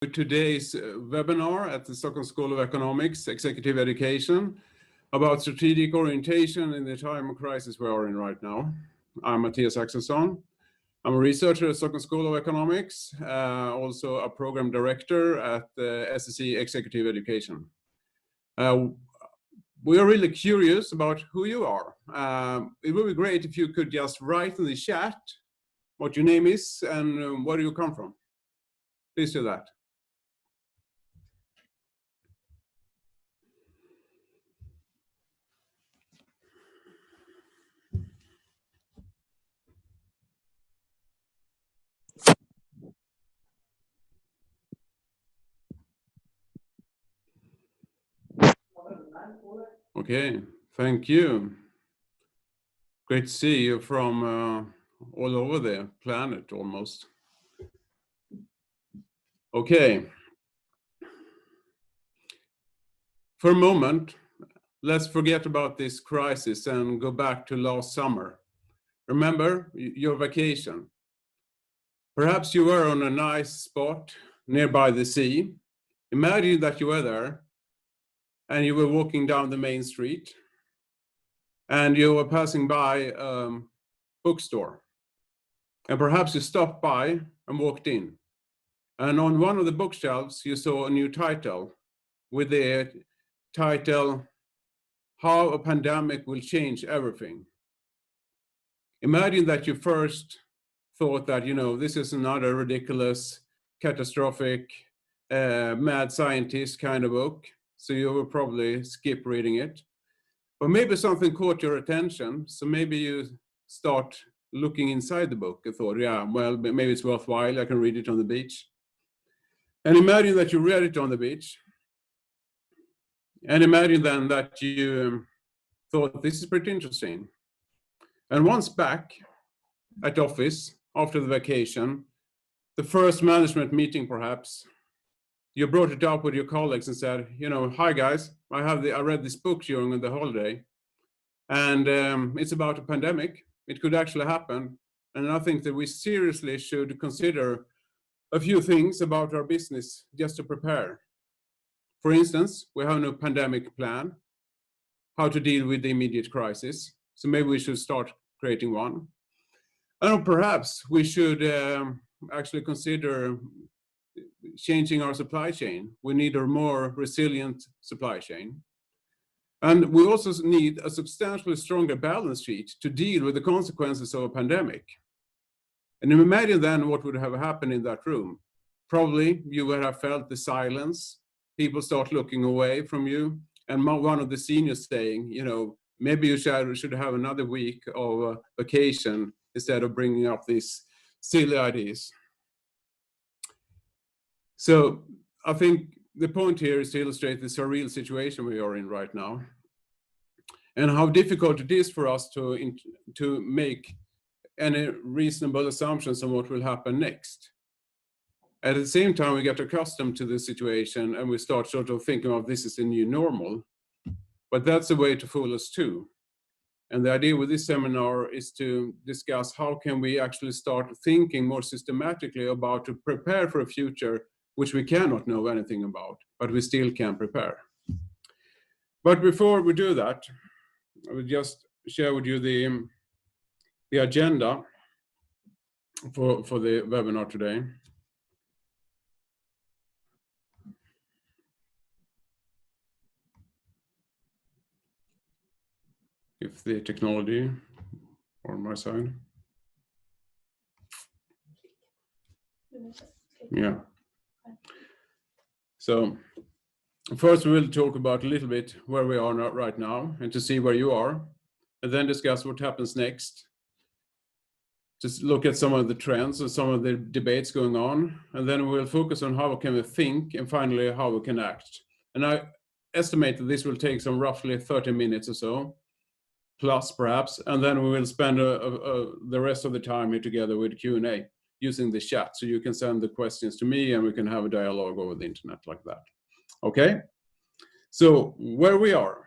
Today's webinar at the Stockholm School of Economics, Executive Education, about strategic orientation in the time of crisis we are in right now. I'm Mattias Axelsson. I'm a researcher at Stockholm School of Economics, also a program director at the SSE Executive Education. We are really curious about who you are. It would be great if you could just write in the chat what your name is and where you come from. Please do that. Okay, thank you. Great to see you from all over the planet almost. Okay. For a moment, let's forget about this crisis and go back to last summer. Remember your vacation. Perhaps you were on a nice spot nearby the sea. Imagine that you were there and you were walking down the main street and you were passing by a bookstore. And perhaps you stopped by and walked in. And on one of the bookshelves, you saw a new title with the title, How a Pandemic Will Change Everything. Imagine that you first thought that, this is another ridiculous, catastrophic, mad scientist kind of book. So you will probably skip reading it. But maybe something caught your attention. So maybe you start looking inside the book and thought, yeah, well, maybe it's worthwhile. I can read it on the beach. And imagine that you read it on the beach. And imagine then that you thought, this is pretty interesting. And once back at office, after the vacation, the first management meeting perhaps, you brought it up with your colleagues and said, hi guys, I read this book during the holiday. And it's about a pandemic. It could actually happen. And I think that we seriously should consider a few things about our business just to prepare. For instance, we have no pandemic plan, how to deal with the immediate crisis. So maybe we should start creating one. And perhaps we should actually consider changing our supply chain. We need a more resilient supply chain. And we also need a substantially stronger balance sheet to deal with the consequences of a pandemic. And imagine then what would have happened in that room. Probably you would have felt the silence. People start looking away from you. And one of the seniors saying, maybe you should have another week of vacation instead of bringing up these silly ideas. So I think the point here is to illustrate the surreal situation we are in right now and how difficult it is for us to make any reasonable assumptions on what will happen next. At the same time, we get accustomed to the situation and we start sort of thinking of this is a new normal, but that's a way to fool us too. And the idea with this seminar is to discuss how can we actually start thinking more systematically about to prepare for a future which we cannot know anything about, but we still can prepare. But before we do that, I will just share with you the agenda for the webinar today. If the technology on my side. Yeah. So first we will talk about a little bit where we are right now and to see where you are, and then discuss what happens next. Just look at some of the trends and some of the debates going on, and then we'll focus on how can we think and finally how we can act. And I estimate that this will take some roughly 30 minutes or so, plus perhaps, and then we will spend the rest of the time here together with Q&A using the chat. So you can send the questions to me and we can have a dialogue over the internet like that. Okay, so where we are.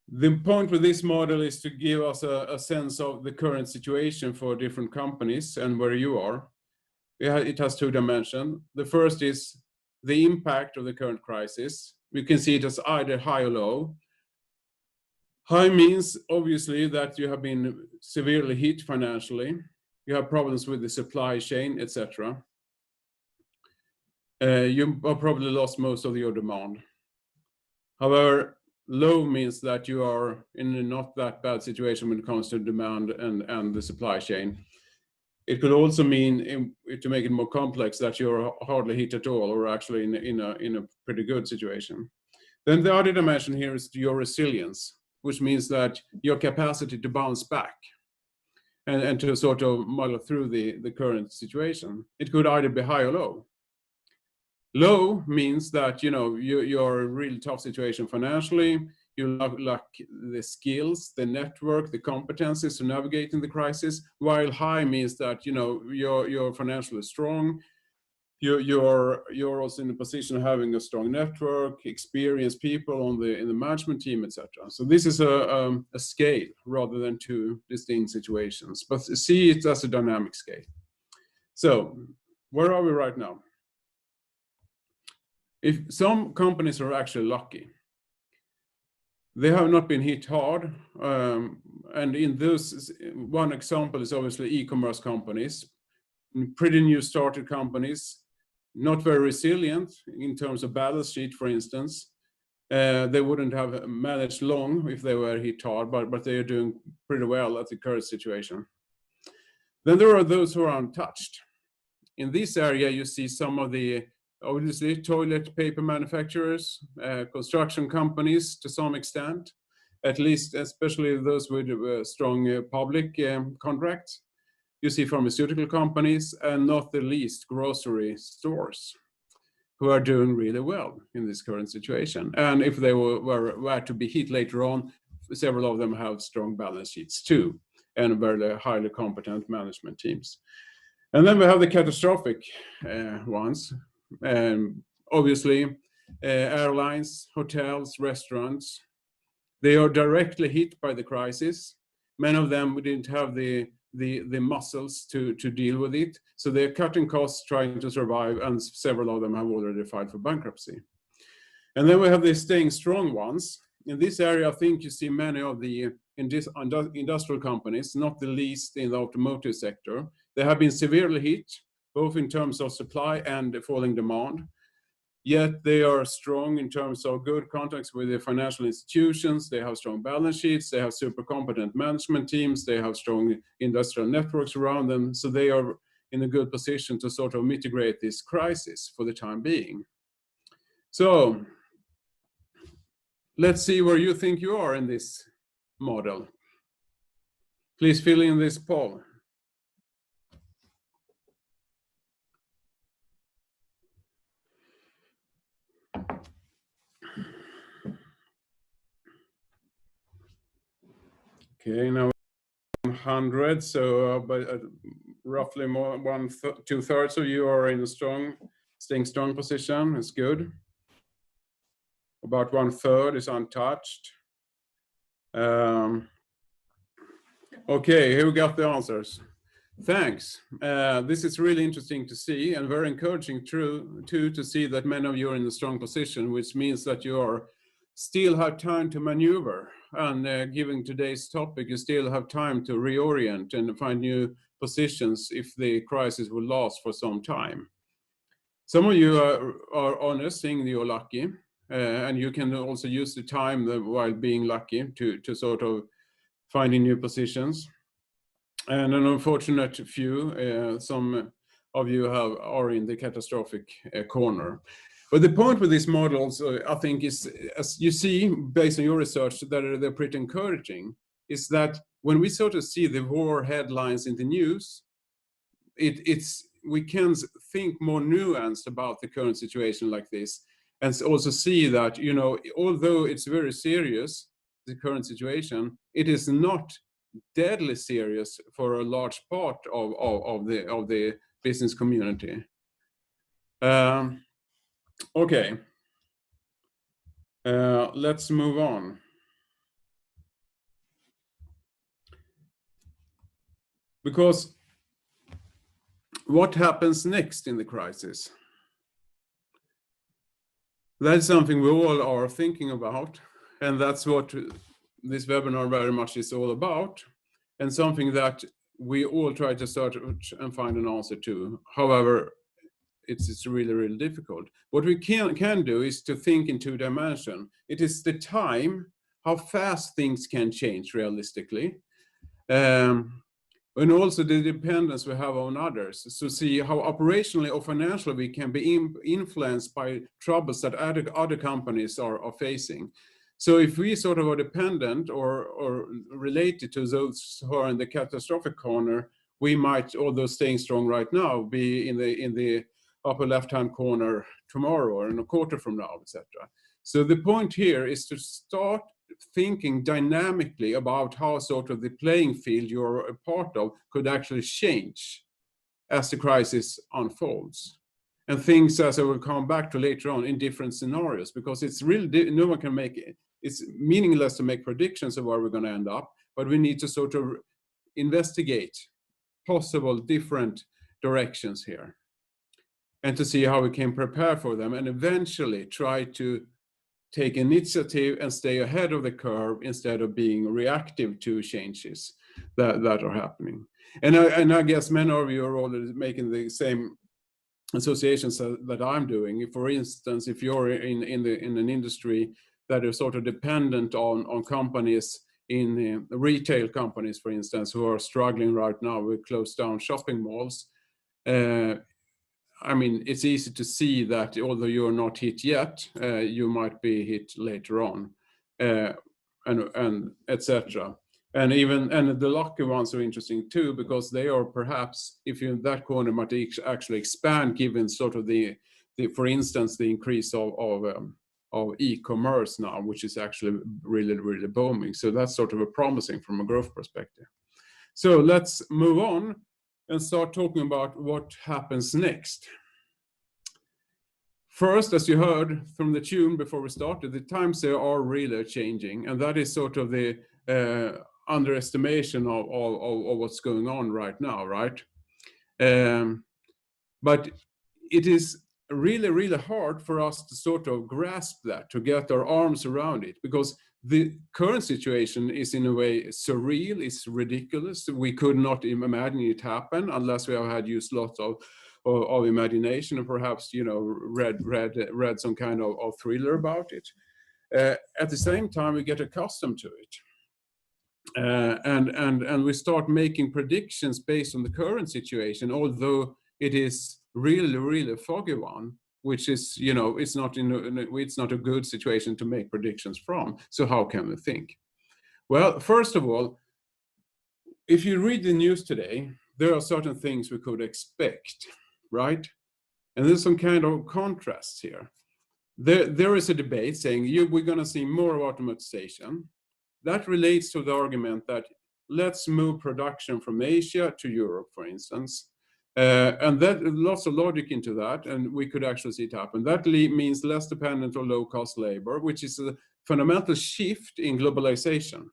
The point with this model is to give us a sense of the current situation for different companies and where you are. it has two dimensions. The first is the impact of the current crisis. We can see it as either high or low. High means obviously that you have been severely hit financially. You have problems with the supply chain, etc. You have probably lost most of your demand. However, low means that you are in a not that bad situation when it comes to demand and the supply chain. It could also mean, to make it more complex, that you're hardly hit at all, or actually in a pretty good situation. Then the other dimension here is your resilience, which means that your capacity to bounce back and to sort of muddle through the current situation. It could either be high or low. Low means that you're in a really tough situation financially. You lack the skills, the network, the competencies to navigate in the crisis. While high means that you're financially strong. You're also in a position of having a strong network, experienced people in the management team, etc. So this is a scale rather than two distinct situations, but see it as a dynamic scale. So where are we right now? If some companies are actually lucky, they have not been hit hard, and in those, one example is obviously e-commerce companies, pretty new started companies, not very resilient in terms of balance sheet, for instance. They wouldn't have managed long if they were hit hard, but they are doing pretty well at the current situation. Then there are those who are untouched. In this area, you see some of the, obviously, toilet paper manufacturers, construction companies to some extent, at least, especially those with strong public contracts. You see pharmaceutical companies, and not the least grocery stores, who are doing really well in this current situation. And if they were to be hit later on, several of them have strong balance sheets too, and very highly competent management teams. And then we have the catastrophic ones. Obviously, airlines, hotels, restaurants, they are directly hit by the crisis. Many of them didn't have the muscles to deal with it. So they're cutting costs, trying to survive, and several of them have already filed for bankruptcy. And then we have the staying strong ones. In this area, I think you see many of the industrial companies, not the least in the automotive sector. They have been severely hit, both in terms of supply and falling demand. Yet they are strong in terms of good contacts with the financial institutions. They have strong balance sheets. They have super competent management teams. They have strong industrial networks around them. So they are in a good position to sort of mitigate this crisis for the time being. So let's see where you think you are in this model. Please fill in this poll. Okay, now 100, so but roughly more 2/3 of you are in a staying strong position. It's good. About 1/3 is untouched. Okay, here we got the answers. Thanks. This is really interesting to see, and very encouraging too to see that many of you are in a strong position, which means that you still have time to maneuver. And given today's topic, you still have time to reorient and find new positions if the crisis will last for some time. Some of you are honest, saying you're lucky, and you can also use the time while being lucky to sort of finding new positions. And an unfortunate few, some of you are in the catastrophic corner. But the point with these models, I think, is, as you see, based on your research, that they're pretty encouraging, is that when we sort of see the war headlines in the news, we can think more nuanced about the current situation like this, and also see that, although it's very serious, the current situation, it is not deadly serious for a large part of the business community. Okay, let's move on. Because what happens next in the crisis? That's something we all are thinking about, and that's what this webinar very much is all about, and something that we all try to search and find an answer to. However, it's really, really difficult. What we can do is to think in two dimensions. It is the time, how fast things can change realistically, and also the dependence we have on others. So see how operationally or financially we can be influenced by troubles that other companies are facing. So if we sort of are dependent or related to those who are in the catastrophic corner, we might, although staying strong right now, be in the upper left-hand corner tomorrow or in a quarter from now, etc. So the point here is to start thinking dynamically about how sort of the playing field you're a part of could actually change as the crisis unfolds. And things, as I will come back to later on, in different scenarios, because it's really, no one can make it. It's meaningless to make predictions of where we're going to end up, but we need to sort of investigate possible different directions here and to see how we can prepare for them and eventually try to take initiative and stay ahead of the curve instead of being reactive to changes that are happening. And I guess many of you are already making the same associations that I'm doing. For instance, if you're in an industry that is sort of dependent on companies in retail companies, for instance, who are struggling right now with closed down shopping malls, I mean, it's easy to see that although you're not hit yet, you might be hit later on, and etc. And the lucky ones are interesting too, because they are perhaps, if you're in that corner, might actually expand given sort of the for instance, the increase of e-commerce now, which is actually really, really booming. So that's sort of a promising from a growth perspective. So let's move on and start talking about what happens next. First, as you heard from the tune before we started, the times there are really changing, and that is sort of the underestimation of what's going on right now, right? But it is really, really hard for us to sort of grasp that, to get our arms around it, because the current situation is in a way surreal, it's ridiculous. We could not imagine it happen unless we have had used lots of imagination and perhaps, you know, read some kind of thriller about it. At the same time, we get accustomed to it. And we start making predictions based on the current situation, although it is really, really a foggy one, which is, you know, it's not a good situation to make predictions from. So how can we think? Well, first of all, if you read the news today, there are certain things we could expect, right? And there's some kind of contrasts here. There is a debate saying we're going to see more automatization. That relates to the argument that let's move production from Asia to Europe, for instance. And that lots of logic into that, and we could actually see it happen. That means less dependent on low-cost labor, which is a fundamental shift in globalization.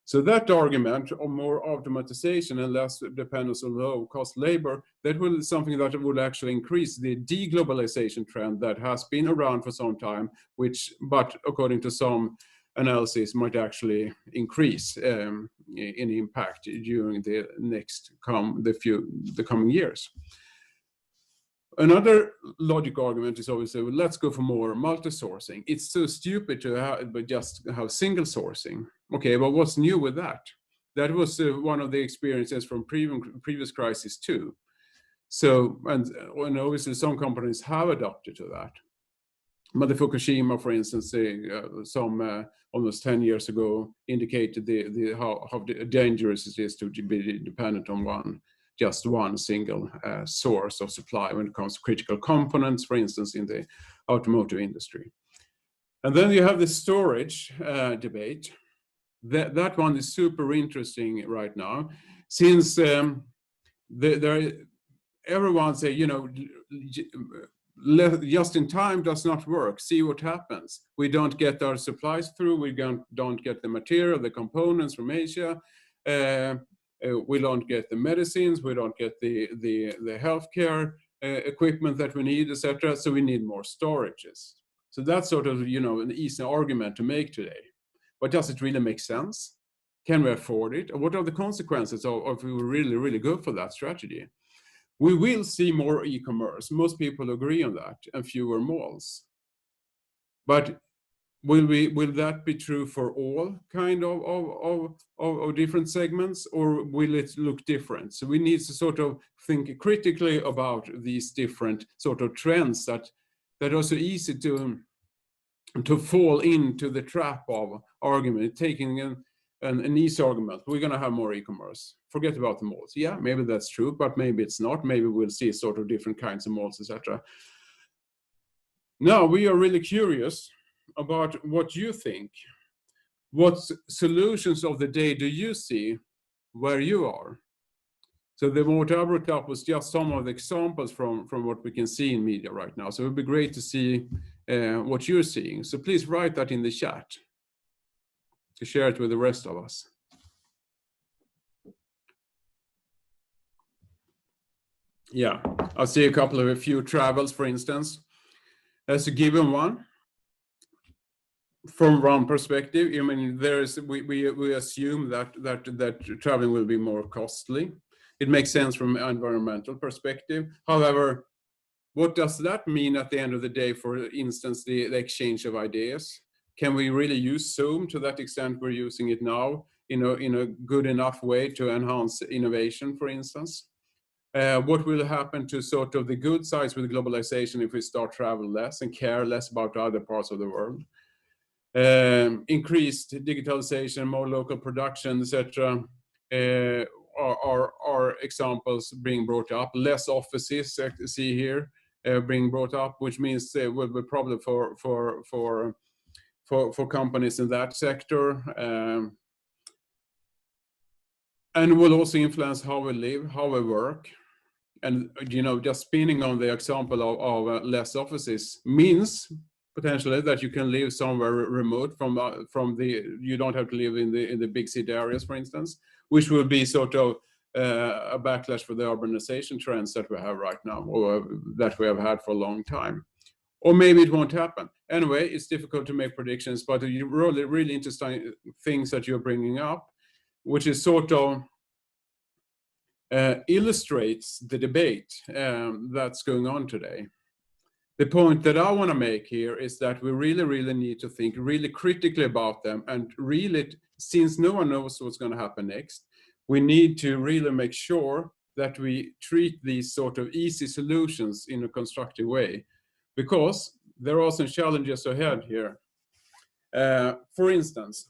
So that argument of more automatization and less dependence on low-cost labor, that will be something that will actually increase the deglobalization trend that has been around for some time, but according to some analysis, might actually increase in impact during the coming years. Another logic argument is obviously, well, let's go for more multi-sourcing. It's so stupid to just have single sourcing. Okay, but what's new with that? That was one of the experiences from previous crises too. So, and obviously some companies have adapted to that. But the Fukushima, for instance, some almost 10 years ago indicated how dangerous it is to be dependent on just one single source of supply when it comes to critical components, for instance, in the automotive industry. And then you have the storage debate. That one is super interesting right now, since everyone say, you know, just in time does not work. See what happens. We don't get our supplies through. We don't get the material, the components from Asia. we don't get the medicines, we don't get the healthcare equipment that we need, etc. So we need more storages. So that's sort of, an easy argument to make today. But does it really make sense? Can we afford it? Or what are the consequences of if we really, really go for that strategy? We will see more e-commerce. Most people agree on that, and fewer malls. But will that be true for all kind of different segments, or will it look different? So we need to sort of think critically about these different sort of trends that are so easy to fall into the trap of argument, taking an easy argument. We're going to have more e-commerce. Forget about the malls. Yeah, maybe that's true, but maybe it's not. Maybe we'll see sort of different kinds of malls, etc. Now, we are really curious about what you think. What solutions of the day do you see where you are? So what I brought up was just some of the examples from what we can see in media right now. So it would be great to see what you're seeing. So please write that in the chat to share it with the rest of us. Yeah, I'll see a few travels, for instance. As a given one, from one perspective, I mean, we assume that traveling will be more costly. It makes sense from an environmental perspective. However, what does that mean at the end of the day, for instance, the exchange of ideas? Can we really use Zoom to that extent we're using it now in a good enough way to enhance innovation, for instance? What will happen to sort of the good sides with globalization if we start travel less and care less about other parts of the world? Increased digitalization, more local production, etc. Are examples being brought up. Less offices, see here, being brought up, which means will be problem for companies in that sector, and will also influence how we live, how we work. And just spinning on the example of less offices means potentially that you can live somewhere remote from you don't have to live in the big city areas, for instance, which will be sort of a backlash for the urbanization trends that we have right now, or that we have had for a long time. Or maybe it won't happen. Anyway, it's difficult to make predictions, but really, really interesting things that you're bringing up, which is sort of illustrates the debate that's going on today. The point that I want to make here is that we really, really need to think really critically about them, and really, since no one knows what's going to happen next, we need to really make sure that we treat these sort of easy solutions in a constructive way, because there are some challenges ahead here. For instance,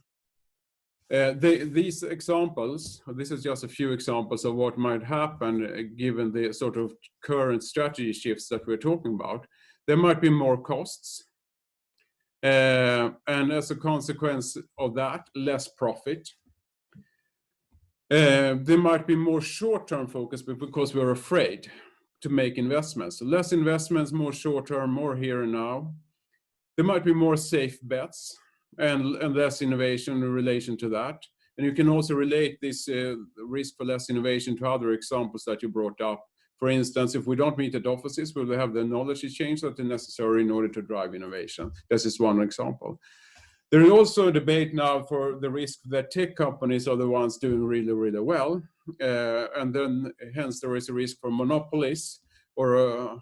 these examples, this is just a few examples of what might happen given the sort of current strategy shifts that we're talking about. There might be more costs, and as a consequence of that, less profit. There might be more short-term focus because we're afraid to make investments. So less investments, more short-term, more here and now. There might be more safe bets and less innovation in relation to that. And you can also relate this risk for less innovation to other examples that you brought up. For instance, if we don't meet at offices, we will have the knowledge exchange that is necessary in order to drive innovation. This is one example. There is also a debate now for the risk that tech companies are the ones doing really, really well. And then hence there is a risk for monopolies, or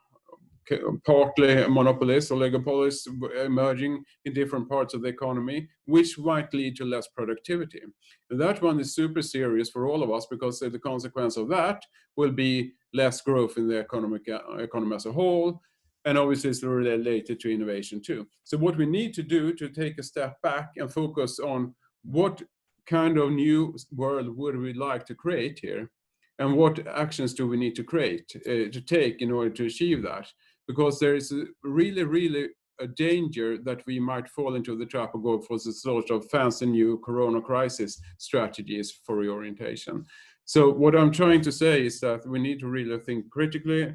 partly monopolies or oligopolies emerging in different parts of the economy, which might lead to less productivity. And that one is super serious for all of us, because the consequence of that will be less growth in the economy as a whole, and obviously it's related to innovation too. So what we need to do to take a step back and focus on what kind of new world would we like to create here, and what actions do we need to take in order to achieve that. Because there is really, really a danger that we might fall into the trap of go for the sort of fancy new corona crisis strategies for reorientation. So what I'm trying to say is that we need to really think critically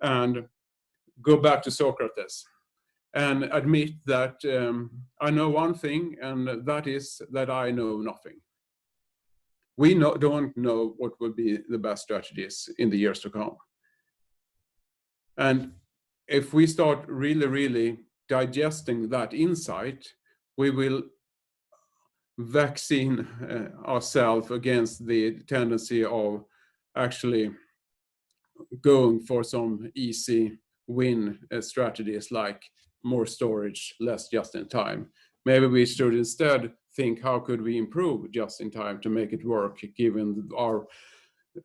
and go back to Socrates and admit that I know one thing, and that is that I know nothing. we don't know what will be the best strategies in the years to come. And if we start really digesting that insight, we will vaccine ourselves against the tendency of actually going for some easy win strategies like more storage, less just in time. Maybe we should instead think, how could we improve just in time to make it work, given our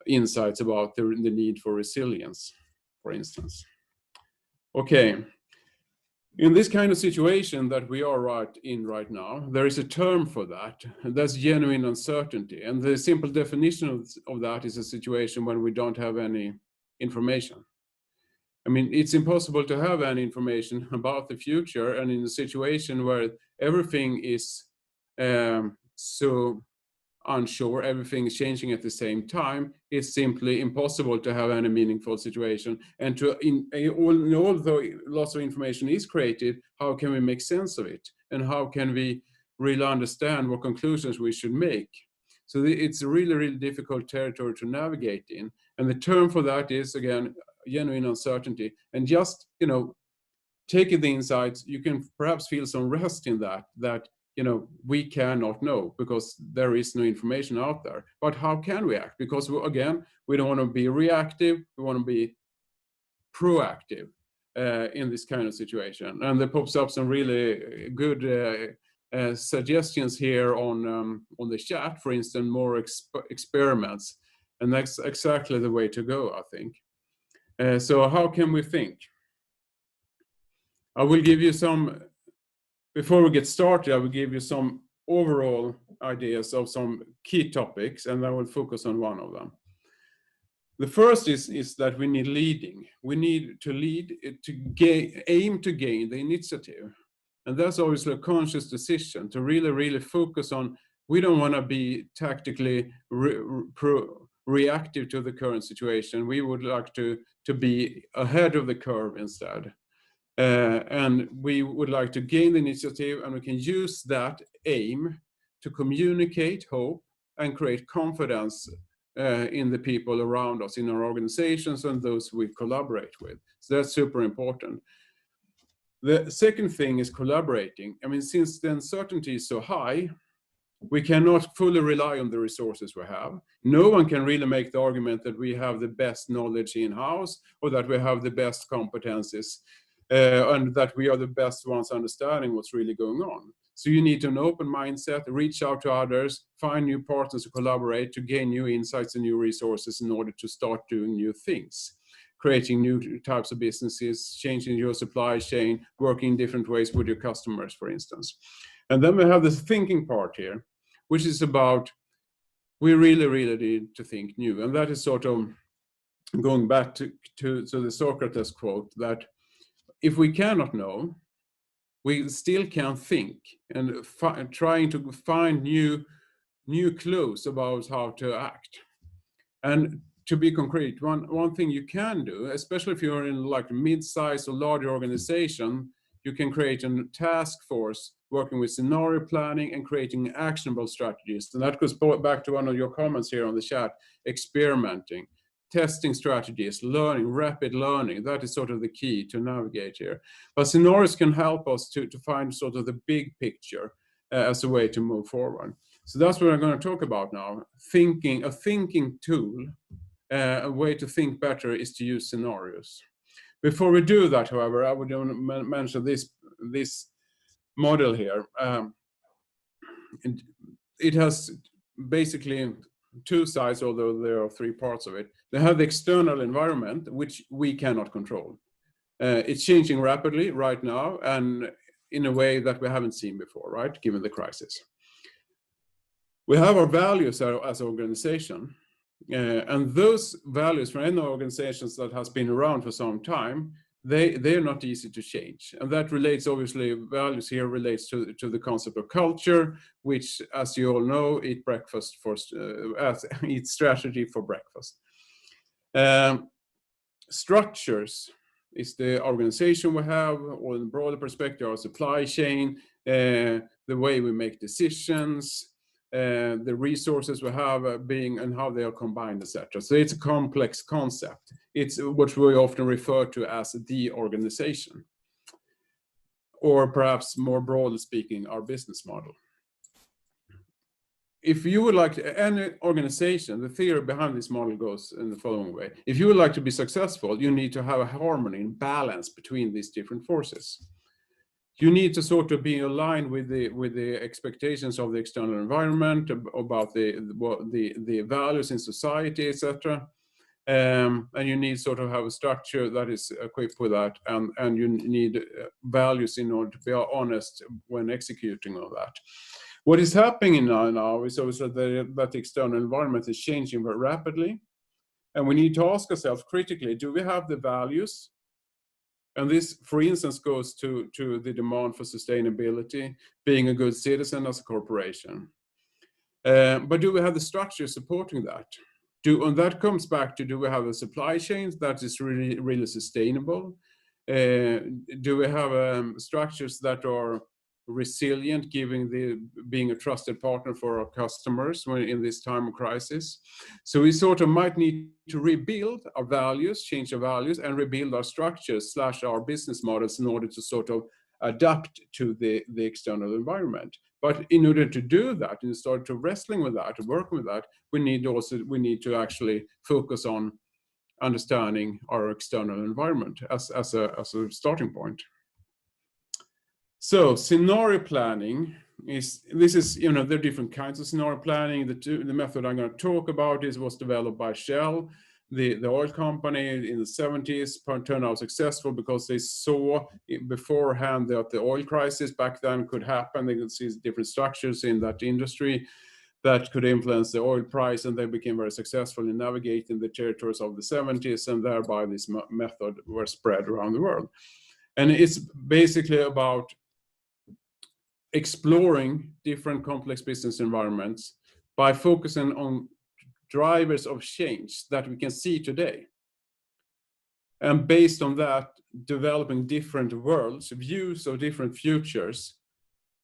insights about the need for resilience, for instance. Okay. In this kind of situation that we are right now, there is a term for that, and that's genuine uncertainty. And the simple definition of that is a situation when we don't have any information. I mean, it's impossible to have any information about the future, and in a situation where everything is so unsure, everything is changing at the same time, it's simply impossible to have any meaningful situation. And although lots of information is created, how can we make sense of it? And how can we really understand what conclusions we should make? So it's a really difficult territory to navigate in. And the term for that is, again, genuine uncertainty. And just, taking the insights, you can perhaps feel some rest in that we cannot know because there is no information out there. But how can we act? Because again, we don't want to be reactive, we want to be proactive in this kind of situation. And there pops up some really good suggestions here on the chat, for instance, more experiments. And that's exactly the way to go, I think. So how can we think? I will give you some, before we get started, I will give you some overall ideas of some key topics, and I will focus on one of them. The first is that we need leading. We need to lead, aim to gain the initiative. And that's obviously a conscious decision to really focus on, we don't want to be tactically reactive to the current situation. We would like to be ahead of the curve instead. And we would like to gain the initiative, and we can use that aim to communicate hope and create confidence in the people around us, in our organizations and those we collaborate with. So that's super important. The second thing is collaborating. I mean, since the uncertainty is so high, we cannot fully rely on the resources we have. No one can really make the argument that we have the best knowledge in-house or that we have the best competencies and that we are the best ones understanding what's really going on. So you need an open mindset, reach out to others, find new partners to collaborate, to gain new insights and new resources in order to start doing new things, creating new types of businesses, changing your supply chain, working in different ways with your customers, for instance. And then we have this thinking part here, which is about, we really need to think new. And that is sort of going back to the Socrates quote, that if we cannot know, we still can think, and trying to find new clues about how to act. And to be concrete, one thing you can do, especially if you're in like a mid-sized or larger organization, you can create a task force working with scenario planning and creating actionable strategies. And that goes back to one of your comments here on the chat, experimenting, testing strategies, learning, rapid learning. That is sort of the key to navigate here. But scenarios can help us to find sort of the big picture as a way to move forward. So that's what I'm going to talk about now. A thinking tool, a way to think better is to use scenarios. Before we do that, however, I would mention this model here. It has basically two sides, although there are three parts of it. They have the external environment, which we cannot control. It's changing rapidly right now, and in a way that we haven't seen before, right, given the crisis. We have our values as an organization, and those values for any organizations that has been around for some time, they're not easy to change. And that relates, obviously, values here relates to the concept of culture, which, as you all know, eat strategy for breakfast. Structures is the organization we have, or in a broader perspective, our supply chain, the way we make decisions, the resources we have being and how they are combined, etc. So it's a complex concept. It's what we often refer to as the organization, or perhaps more broadly speaking, our business model. If you would like to, any organization, the theory behind this model goes in the following way. If you would like to be successful, you need to have a harmony and balance between these different forces. You need to sort of be aligned with the expectations of the external environment, about the values in society, etc. And you need sort of have a structure that is equipped with that, and you need values in order to be honest when executing all that. What is happening now is also that the external environment is changing very rapidly, and we need to ask ourselves critically: do we have the values? And this, for instance, goes to the demand for sustainability, being a good citizen as a corporation. But do we have the structure supporting that? And that comes back to, do we have a supply chain that is really sustainable? Do we have structures that are resilient, being a trusted partner for our customers when in this time of crisis? So we sort of might need to rebuild our values, change our values, and rebuild our structures / our business models in order to sort of adapt to the external environment. But in order to do that and start to wrestling with that, to work with that, we need to actually focus on understanding our external environment as a starting point. So scenario planning there are different kinds of scenario planning. The method I'm going to talk about was developed by Shell, the oil company in the 70s. Turned out successful because they saw beforehand that the oil crisis back then could happen. They could see different structures in that industry that could influence the oil price, and they became very successful in navigating the territories of the 70s, and thereby this method was spread around the world. And it's basically about exploring different complex business environments by focusing on drivers of change that we can see today. And based on that, developing different worlds, views of different futures.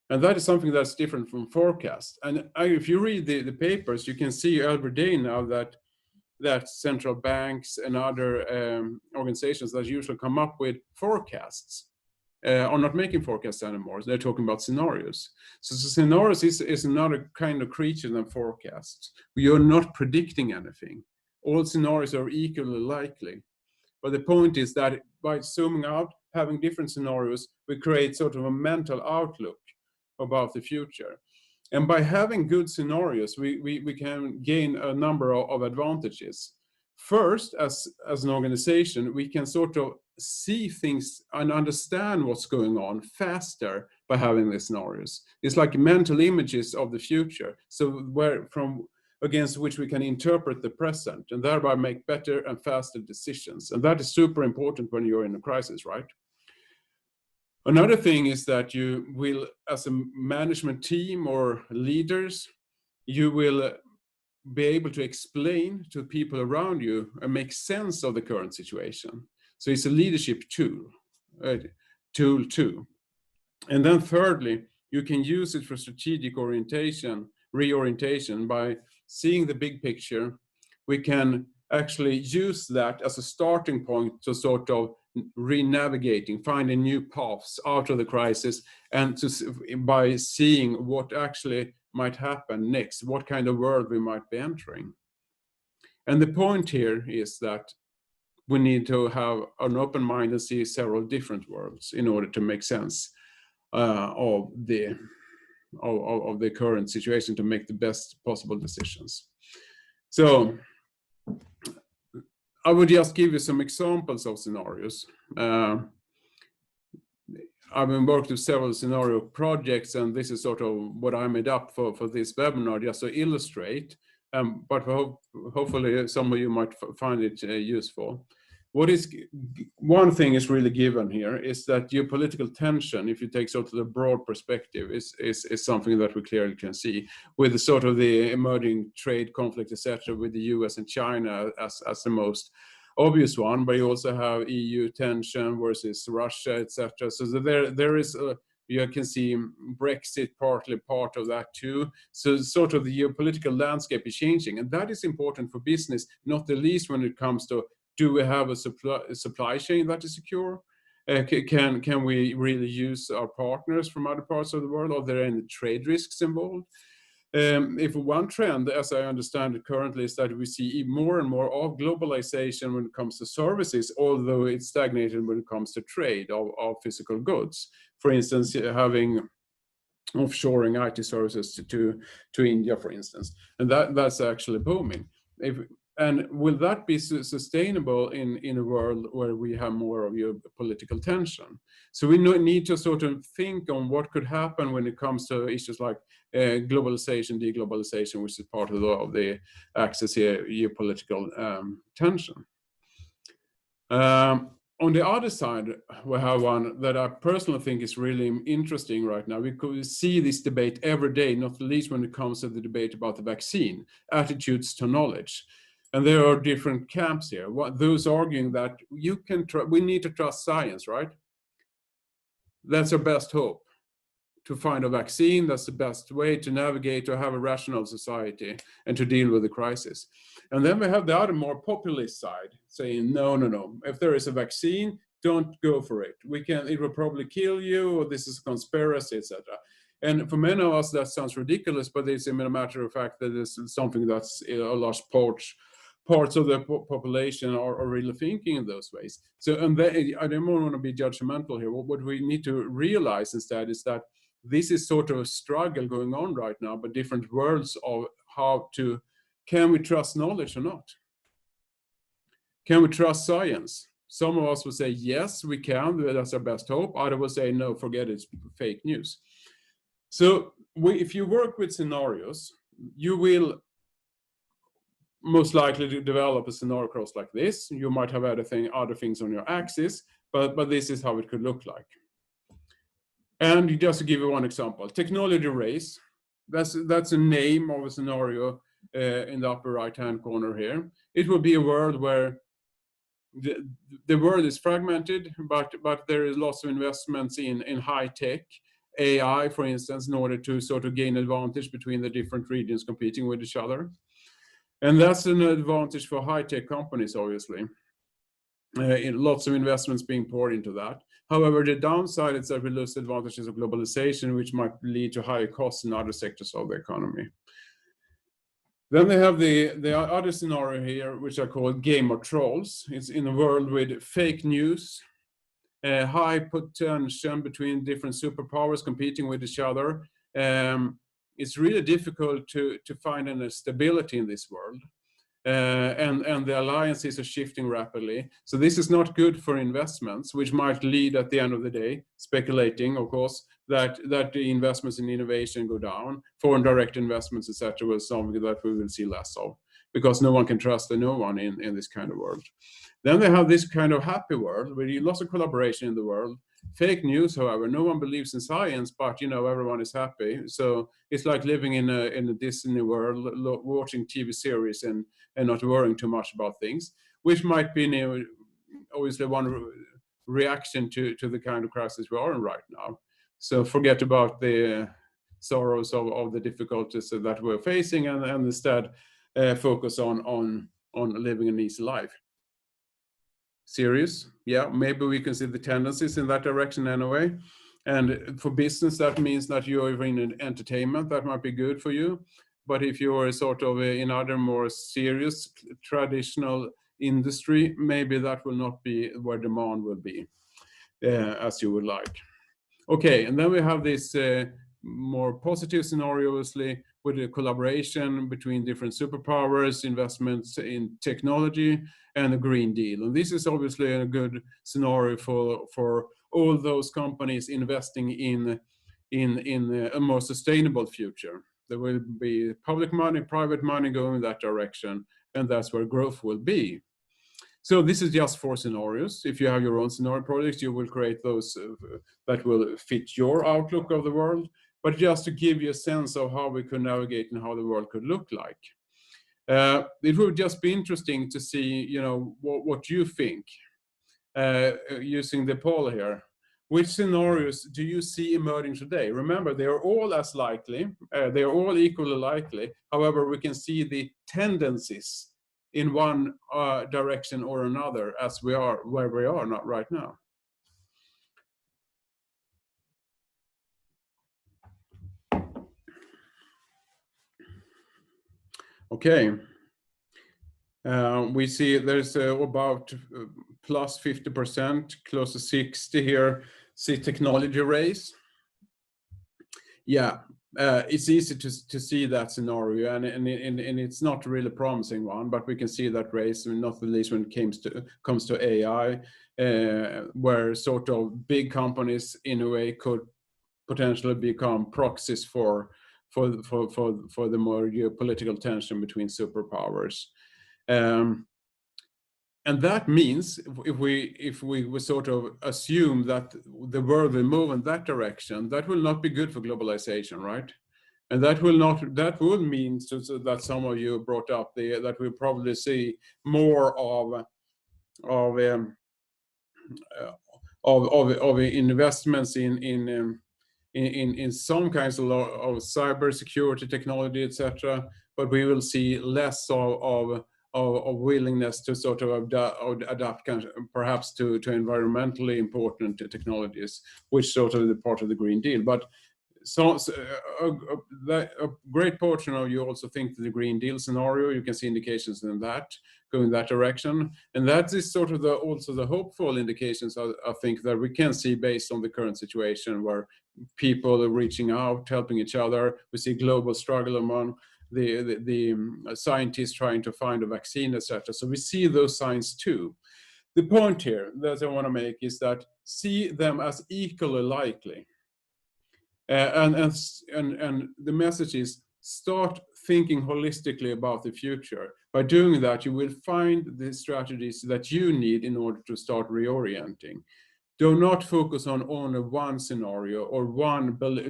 And that is something that's different from forecast. And if you read the papers, you can see every day now that central banks and other organizations that usually come up with forecasts are not making forecasts anymore. They're talking about scenarios. So scenarios is another kind of creature than forecasts. We are not predicting anything. All scenarios are equally likely. But the point is that by zooming out, having different scenarios, we create sort of a mental outlook about the future. And by having good scenarios, we can gain a number of advantages. First, as an organization, we can sort of see things and understand what's going on faster by having the scenarios. It's like mental images of the future, so against which we can interpret the present and thereby make better and faster decisions. And that is super important when you're in a crisis, right? Another thing is that you will, as a management team or leaders, you will be able to explain to people around you and make sense of the current situation. So it's a leadership tool too. And then thirdly, you can use it for strategic reorientation by seeing the big picture. We can actually use that as a starting point to sort of re-navigating, finding new paths out of the crisis, and by seeing what actually might happen next, what kind of world we might be entering. And the point here is that we need to have an open mind and see several different worlds in order to make sense of the current situation, to make the best possible decisions. So I would just give you some examples of scenarios. I've been working with several scenario projects, and this is sort of what I made up for this webinar, just to illustrate, but hopefully some of you might find it useful. One thing is really given here is that geopolitical tension, if you take sort of the broad perspective, is something that we clearly can see, with sort of the emerging trade conflict, etc., with the US and China as the most obvious one, but you also have EU tension versus Russia, etc. So there is You can see Brexit partly part of that too. So sort of the geopolitical landscape is changing, and that is important for business, not the least when it comes to, do we have a supply chain that is secure? Can we really use our partners from other parts of the world? Are there any trade risks involved? If one trend, as I understand it currently, is that we see more and more of globalization when it comes to services, although it's stagnated when it comes to trade of physical goods. For instance, having offshoring IT services to India, for instance, and that's actually booming. And will that be sustainable in a world where we have more of your political tension? So we need to sort of think on what could happen when it comes to issues like globalization, deglobalization, which is part of the axis here, geopolitical tension. On the other side, we have one that I personally think is really interesting right now. We could see this debate every day, not least when it comes to the debate about the vaccine, attitudes to knowledge. And there are different camps here. Those arguing that we need to trust science, right? That's our best hope. To find a vaccine, that's the best way to navigate, to have a rational society and to deal with the crisis. And then we have the other more populist side saying, no. If there is a vaccine, don't go for it. It will probably kill you, or this is a conspiracy, etc. And for many of us, that sounds ridiculous, but it's a matter of fact that it's something that's a large parts of the population are really thinking in those ways. So, and I don't want to be judgmental here. What we need to realize instead is that this is sort of a struggle going on right now, but different worlds of can we trust knowledge or not? Can we trust science? Some of us will say, yes, we can, that's our best hope. Others will say, no, forget it, it's fake news. So if you work with scenarios, you will most likely to develop a scenario cross like this. You might have other things on your axis, but this is how it could look like. And just to give you one example, technology race, that's a name of a scenario in the upper right-hand corner here. It will be a world where the world is fragmented, but there is lots of investments in high tech, AI, for instance, in order to sort of gain advantage between the different regions competing with each other. And that's an advantage for high-tech companies, obviously. Lots of investments being poured into that. However, the downside is that we lose advantages of globalization, which might lead to higher costs in other sectors of the economy. Then they have the other scenario here, which I call game of trolls. It's in a world with fake news, high potential between different superpowers competing with each other. It's really difficult to find any stability in this world. And the alliances are shifting rapidly. So this is not good for investments, which might lead at the end of the day, speculating, of course, that the investments in innovation go down, foreign direct investments, etc., will something that we will see less of, because no one can trust no one in this kind of world. Then they have this kind of happy world where you lots of collaboration in the world. Fake news, however, no one believes in science, but everyone is happy. So it's like living in a Disney world, watching TV series and not worrying too much about things, which might be obviously one reaction to the kind of crisis we are in right now. So forget about the sorrows of the difficulties that we're facing, and instead focus on living an easy life. Serious? Yeah, maybe we can see the tendencies in that direction anyway. And for business, that means that you're in entertainment, that might be good for you. But if you're sort of in other more serious traditional industry, maybe that will not be where demand will be as you would like. Okay, and then we have this more positive scenario, obviously, with the collaboration between different superpowers, investments in technology, and a Green Deal. And this is obviously a good scenario for all those companies investing in a more sustainable future. There will be public money, private money going in that direction, and that's where growth will be. So this is just 4 scenarios. If you have your own scenario projects, you will create those that will fit your outlook of the world. But just to give you a sense of how we could navigate and how the world could look like. It would just be interesting to see, what you think using the poll here. which scenarios do you see emerging today? Remember, they are all as likely, they are all equally likely. However, we can see the tendencies in one direction or another as we are where we are not right now. Okay. We see there's about plus 50%, close to 60 here, see technology race. Yeah, it's easy to see that scenario, and it's not a really promising one, but we can see that race, not the least when it comes to AI, where sort of big companies in a way could potentially become proxies for the more geopolitical tension between superpowers. And that means if we would sort of assume that the world will move in that direction, that will not be good for globalization, right? And that would mean so that some of you brought up that we'll probably see more of investments in some kinds of cyber security technology, etc. But we will see less of willingness to sort of adapt perhaps to environmentally important technologies, which sort of the part of the Green Deal. But a great portion of you also think that the Green Deal scenario, you can see indications in that going that direction, and that is sort of also the hopeful indications I think that we can see based on the current situation where people are reaching out, helping each other. We see global struggle among the scientists trying to find a vaccine, etc. So we see those signs too. The point here that I want to make is that see them as equally likely. And the message is start thinking holistically about the future. By doing that, you will find the strategies that you need in order to start reorienting. Do not focus on only one scenario or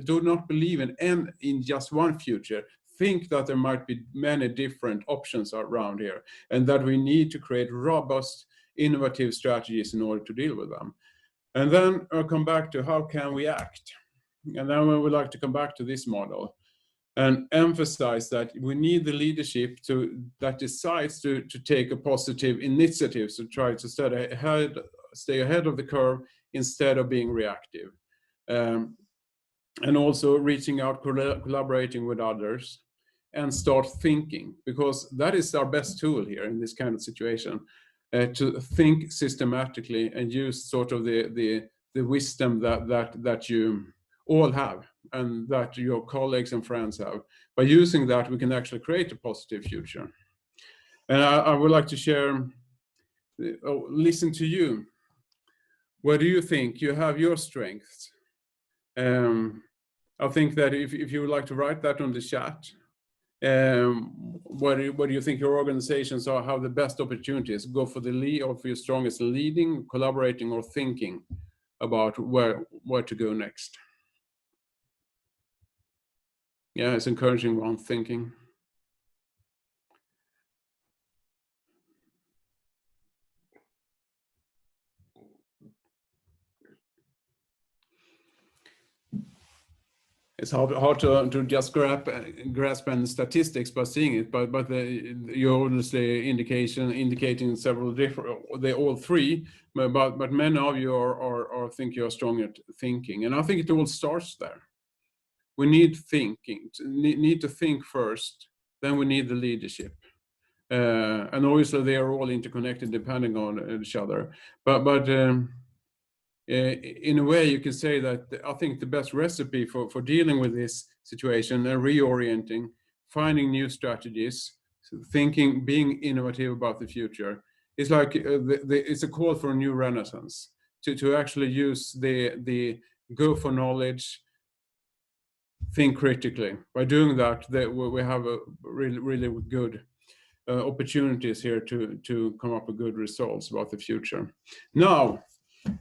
do not believe in just one future. Think that there might be many different options around here, and that we need to create robust, innovative strategies in order to deal with them. And then I'll come back to how can we act. And then we would like to come back to this model and emphasize that we need the leadership that decides to take a positive initiative to try to stay ahead of the curve instead of being reactive. And also reaching out, collaborating with others, and start thinking, because that is our best tool here in this kind of situation, to think systematically and use sort of the wisdom that you all have and that your colleagues and friends have. By using that, we can actually create a positive future. And I would like to share, listen to you. What do you think? You have your strengths. I think that if you would like to write that on the chat, what do you think your organizations are, have the best opportunities? Go for the lead, or for your strongest leading, collaborating, or thinking about where to go next. Yeah, it's encouraging one thinking. It's hard to just grasp any statistics by seeing it, but you're honestly indicating several different, they all three, but many of you are think you're strong at thinking, and I think it all starts there. We need thinking, need to think first, then we need the leadership, and obviously they are all interconnected depending on each other. But in a way, you can say that I think the best recipe for dealing with this situation and reorienting, finding new strategies, thinking, being innovative about the future, is like it's a call for a new renaissance to actually use the go for knowledge, think critically. By doing that, we have a really good opportunities here to come up with good results about the future. Now,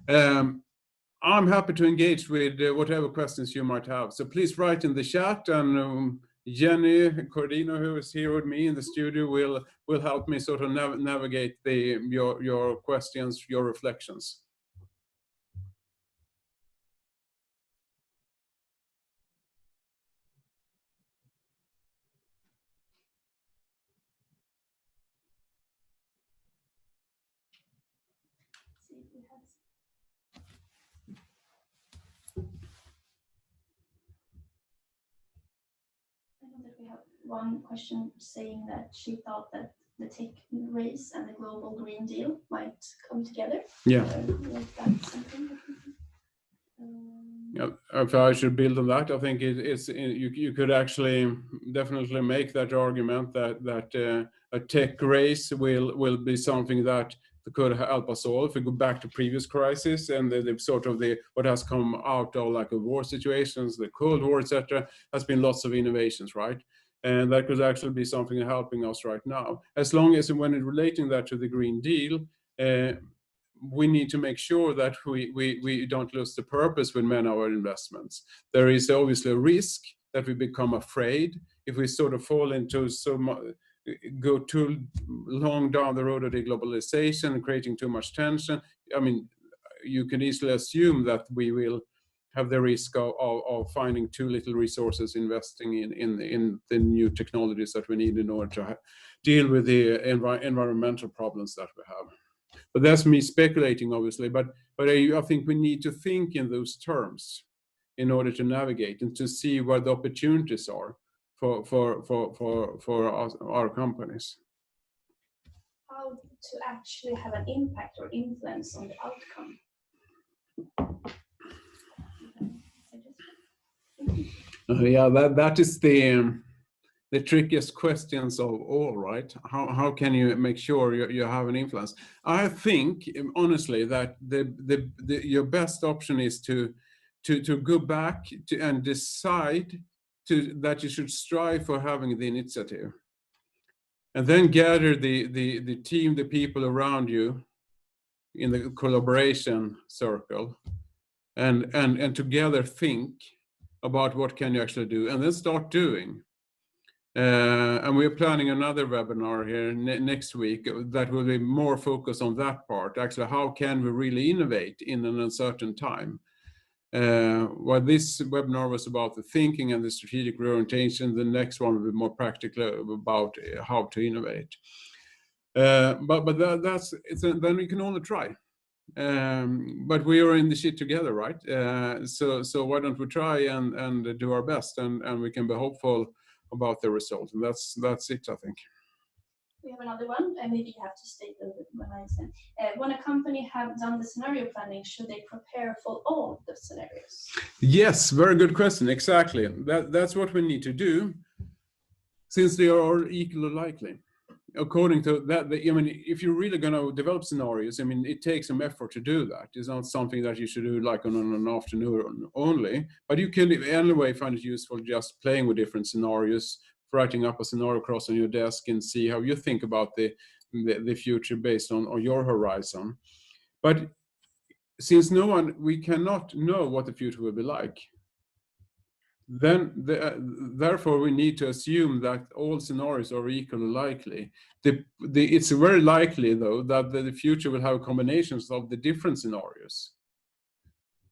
I'm happy to engage with whatever questions you might have. So please write in the chat, and Jenny Cordino, who is here with me in the studio, will help me sort of navigate your questions, your reflections. one question saying that she thought that the tech race and the global Green Deal might come together. Yeah. Was that something that Yeah, if I should build on that, I think you could actually definitely make that argument that a tech race will be something that could help us all. If we go back to previous crises and the sort of what has come out of like war situations, the Cold War, etc., has been lots of innovations, right? And that could actually be something helping us right now. As long as when relating that to the Green Deal, we need to make sure that we don't lose the purpose with many of our investments. There is obviously a risk that we become afraid if we sort of fall into go too long down the road of deglobalization and creating too much tension. I mean, you can easily assume that we will have the risk of finding too little resources investing in the new technologies that we need in order to deal with the environmental problems that we have. But that's me speculating, obviously. But I think we need to think in those terms in order to navigate and to see where the opportunities are for our companies. how to actually have an impact or influence on the outcome? Yeah, that is the trickiest questions of all, right? How can you make sure you have an influence? I think honestly that your best option is to go back and decide that you should strive for having the initiative, and then gather the team, the people around you in the collaboration circle, and together think about what can you actually do, and then start doing. And we're planning another webinar here next week that will be more focused on that part. Actually, how can we really innovate in an uncertain time? While this webinar was about the thinking and the strategic reorientation, the next one will be more practical about how to innovate. But then we can only try. But we are in the shit together, right? So why don't we try and do our best, and we can be hopeful about the result. And that's it, I think. We have another one, and maybe you have to state a little bit when I said. When a company have done the scenario planning, should they prepare for all the scenarios? Yes, very good question. Exactly. That's what we need to do, since they are all equally likely. According to that, I mean, if you're really going to develop scenarios, I mean, it takes some effort to do that. It's not something that you should do like on an afternoon only, but you can anyway find it useful just playing with different scenarios, writing up a scenario across on your desk and see how you think about the future based on your horizon. But since we cannot know what the future will be like, then therefore we need to assume that all scenarios are equally likely. It's very likely, though, that the future will have combinations of the different scenarios.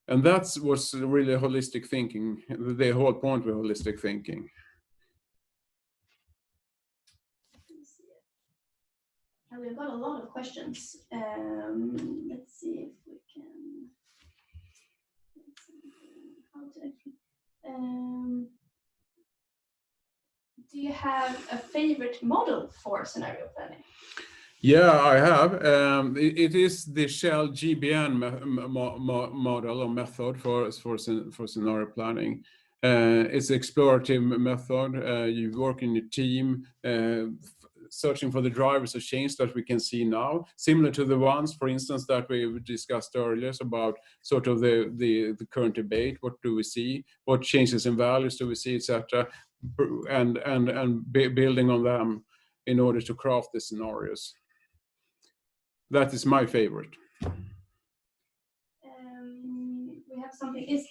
And that's what's really holistic thinking, the whole point of holistic thinking. And we've got a lot of questions. Let's see if we can. How to actually. Do you have a favorite model for scenario planning? Yeah, I have. It is the Shell GBN model or method for scenario planning. It's an explorative method. You work in a team, searching for the drivers of change that we can see now, similar to the ones, for instance, that we discussed earlier about sort of the current debate. What do we see? What changes in values do we see, etc., and building on them in order to craft the scenarios. That is my favorite. We have something.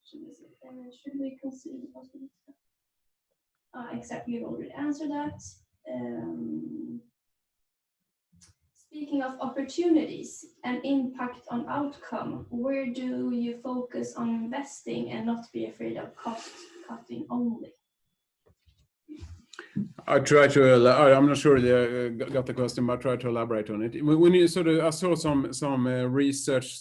Should we consider the possibility? Exactly, you've already answered that. Speaking of opportunities and impact on outcome, where do you focus on investing and not be afraid of cost cutting only? I try to. I'm not sure I got the question, but I try to elaborate on it. When you I saw some research,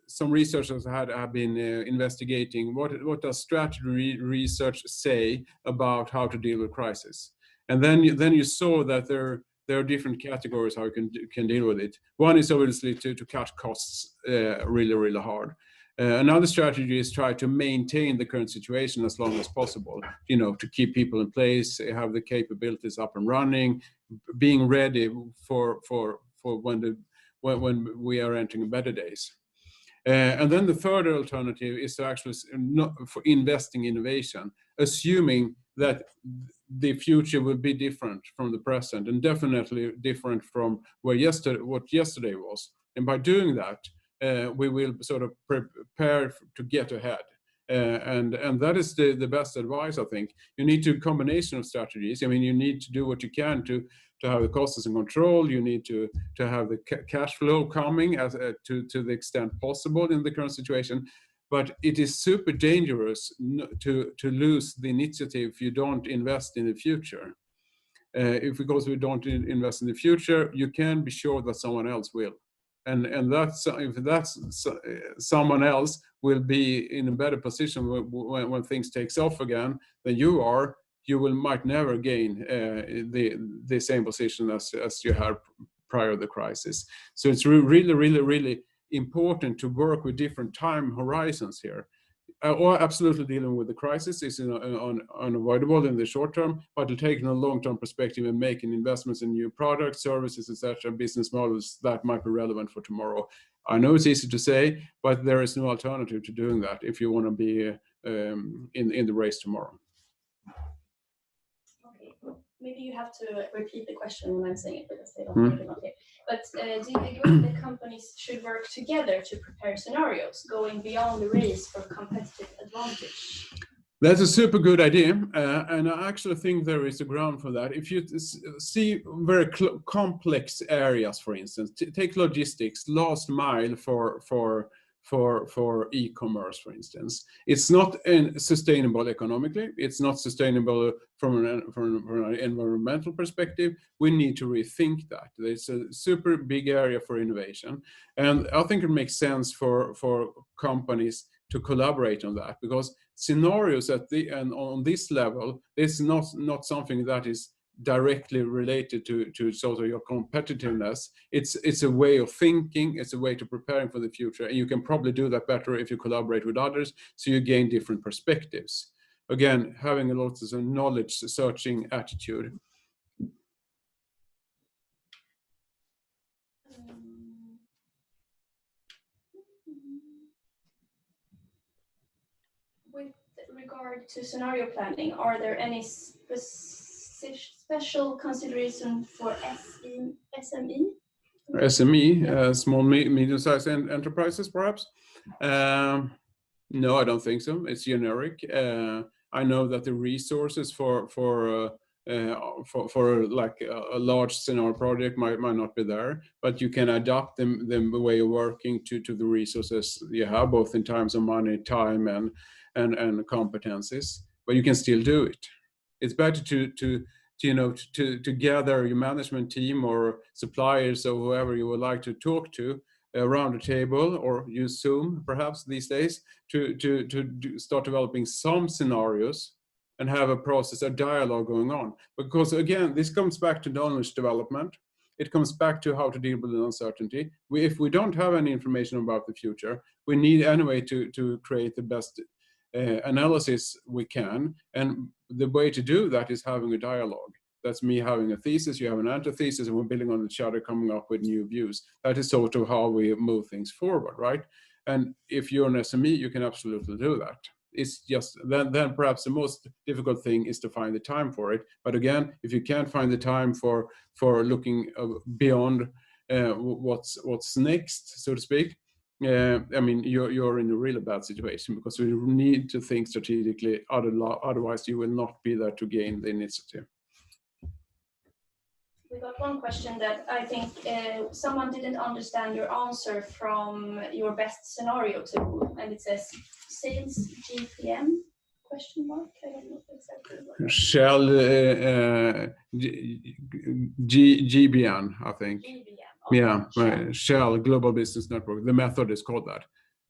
some researchers have been investigating what does strategy research say about how to deal with crisis. And then you saw that there are different categories how you can deal with it. One is obviously to cut costs really hard. Another strategy is try to maintain the current situation as long as possible, to keep people in place, have the capabilities up and running, being ready for when we are entering better days. And then the third alternative is to actually not for investing in innovation, assuming that the future will be different from the present and definitely different from what yesterday was. And by doing that, we will sort of prepare to get ahead. And that is the best advice, I think. You need a combination of strategies. I mean, you need to do what you can to have the costs in control. You need to have the cash flow coming as to the extent possible in the current situation. But it is super dangerous to lose the initiative if you don't invest in the future. Because we don't invest in the future, you can be sure that someone else will. And if someone else will be in a better position when things takes off again than you are, might never gain the same position as you had prior to the crisis. So it's really important to work with different time horizons here. Or absolutely dealing with the crisis is unavoidable in the short term, but to take in a long-term perspective and making investments in new products, services, etc., business models that might be relevant for tomorrow. I know it's easy to say, but there is no alternative to doing that if you want to be in the race tomorrow. Okay, maybe you have to repeat the question when I'm saying it because they don't hear it. Okay. But do you agree that companies should work together to prepare scenarios going beyond the race for competitive advantage? That's a super good idea, and I actually think there is a ground for that. If you see very complex areas, for instance, take logistics, last mile for e-commerce, for instance, it's not sustainable economically. It's not sustainable from an environmental perspective. We need to rethink that. It's a super big area for innovation, and I think it makes sense for companies to collaborate on that, because scenarios on this level is not something that is directly related to sort of your competitiveness. It's a way of thinking, it's a way to preparing for the future, and you can probably do that better if you collaborate with others, so you gain different perspectives. Again, having a lot of knowledge searching attitude. With regard to scenario planning, are there any special consideration for SME? SME, small, medium-sized enterprises, perhaps? No, I don't think so. It's generic. I know that the resources for like a large scenario project might not be there, but you can adapt the way of working to the resources you have, both in terms of money, time, and competencies. But you can still do it. It's better to gather your management team or suppliers or whoever you would like to talk to around the table, or use Zoom perhaps these days, to start developing some scenarios and have a process, a dialogue going on. Because again, this comes back to knowledge development. It comes back to how to deal with uncertainty. If we don't have any information about the future, we need anyway to create the best analysis we can. And the way to do that is having a dialogue. That's me having a thesis, you have an antithesis, and we're building on each other, coming up with new views. That is sort of how we move things forward, right? And if you're an SME, you can absolutely do that. It's just then perhaps the most difficult thing is to find the time for it. But again, if you can't find the time for looking beyond what's next, so to speak, I mean, you're in a really bad situation, because you need to think strategically. Otherwise, you will not be there to gain the initiative. We got one question that I think someone didn't understand your answer from your best scenario tool, and it says sales GPM ? I don't know exactly what Shell GBN, I think. GBM. Okay. Yeah, Shell Global Business Network. The method is called that.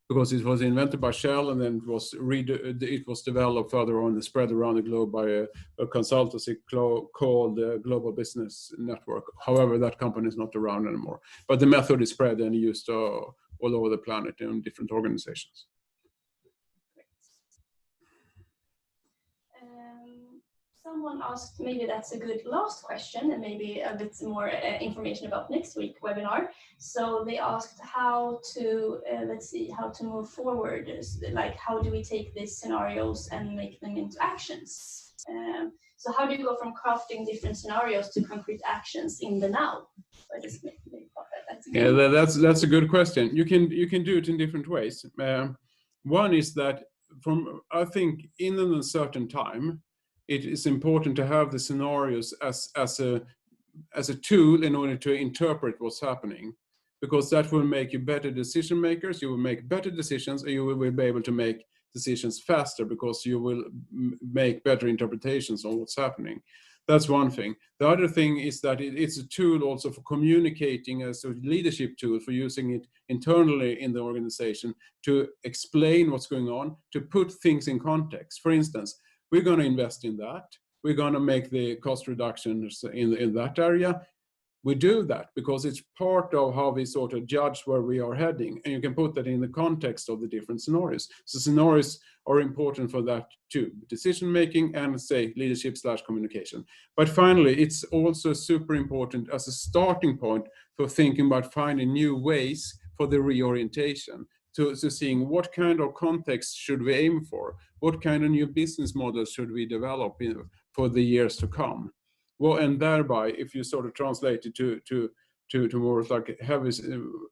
because it was invented by Shell and then it was developed further on and spread around the globe by a consultancy called Global Business Network. However, that company is not around anymore. But the method is spread and used all over the planet in different organizations. Someone asked, maybe that's a good last question and maybe a bit more information about next week webinar. So they asked how to, how to move forward. Like, how do we take these scenarios and make them into actions? So how do you go from crafting different scenarios to concrete actions in the now? So I just that's a good question. You can do it in different ways. One is that I think in an uncertain time, it is important to have the scenarios as a tool in order to interpret what's happening, because that will make you better decision makers. You will make better decisions, and you will be able to make decisions faster because you will make better interpretations on what's happening. That's one thing. The other thing is that it's a tool also for communicating, as a leadership tool, for using it internally in the organization to explain what's going on, to put things in context. For instance, we're going to invest in that. We're going to make the cost reductions in that area. We do that because it's part of how we sort of judge where we are heading. And you can put that in the context of the different scenarios. So scenarios are important for that too. Decision-making and, say, leadership/communication. But finally, it's also super important as a starting point for thinking about finding new ways for the reorientation. To seeing what kind of context should we aim for? What kind of new business models should we develop for the years to come? Well, and thereby, if you sort of translate it to more like heavy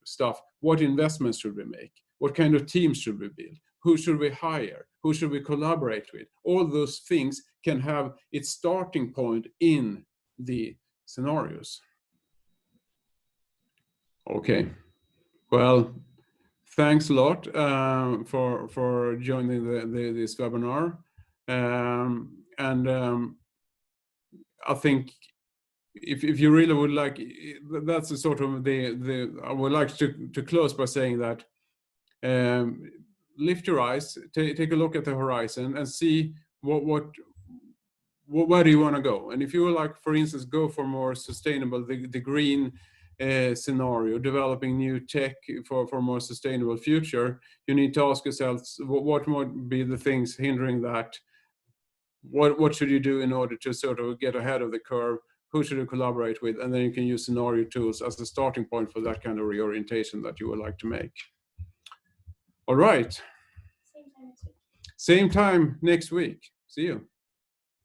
stuff, what investments should we make? What kind of teams should we build? Who should we hire? Who should we collaborate with? All those things can have its starting point in the scenarios. Okay, well, thanks a lot for joining this webinar. I think if you really would like, that's a sort of I would like to close by saying that lift your eyes, take a look at the horizon and see where do you want to go. And if you would like, for instance, go for more sustainable, the green scenario, developing new tech for a more sustainable future, you need to ask yourselves what might be the things hindering that. What should you do in order to sort of get ahead of the curve? Who should you collaborate with? And then you can use scenario tools as a starting point for that kind of reorientation that you would like to make. All right. Same time next week. Same time next week. See you.